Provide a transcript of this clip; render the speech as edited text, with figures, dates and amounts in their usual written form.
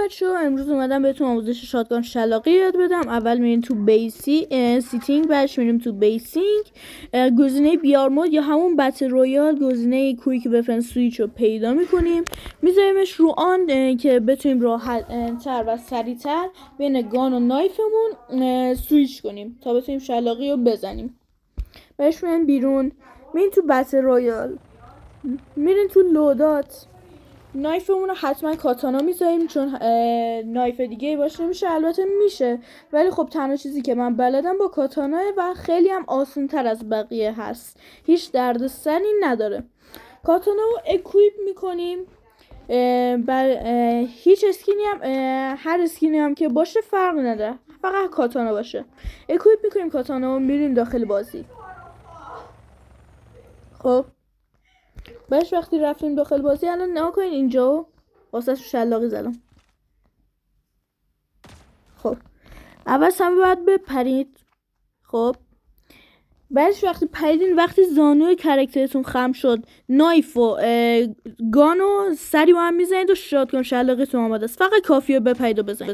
بچه‌ها، امروز اومدم بهتون آموزش شاتگان شلاقی یاد بدم. اول میریم تو سیتینگ، بعدش میریم تو بیسینگ، گزینه بیار مود یا همون بتل رویال، گزینه کویک وپن سویچ رو پیدا میکنیم، میذاریمش رو آن که بتونیم راحت تر و سریعتر بین گان و نایفمون سویچ کنیم تا بتونیم شلاقی رو بزنیم. بهش میرین بیرون، میرین تو بتل رویال، میرین تو لودات، نایفمون رو حتما کاتانا میذاریم چون نایف دیگه باشه نمیشه. البته میشه ولی خب تنها چیزی که من بلدم با کاتاناه و خیلی هم آسان تر از بقیه هست، هیچ درد سری نداره. کاتانا رو اکویپ میکنیم. هیچ اسکینی هم هر اسکینی هم که باشه فرق نداره، فقط کاتانا باشه. اکویپ میکنیم کاتانا رو، میریم داخل بازی. خب باش وقتی رفتیم داخل بازی، الان نها کنین اینجا واسه شلاقی زدم. خب اول هم باید بپرید. خب بعدش وقتی پریدین، وقتی زانوی کرکترتون خم شد، نایف و گانو سری با هم میزنید و شاتگان شلاقیتون آماده است. فقط کافیه بپرید و بزنید.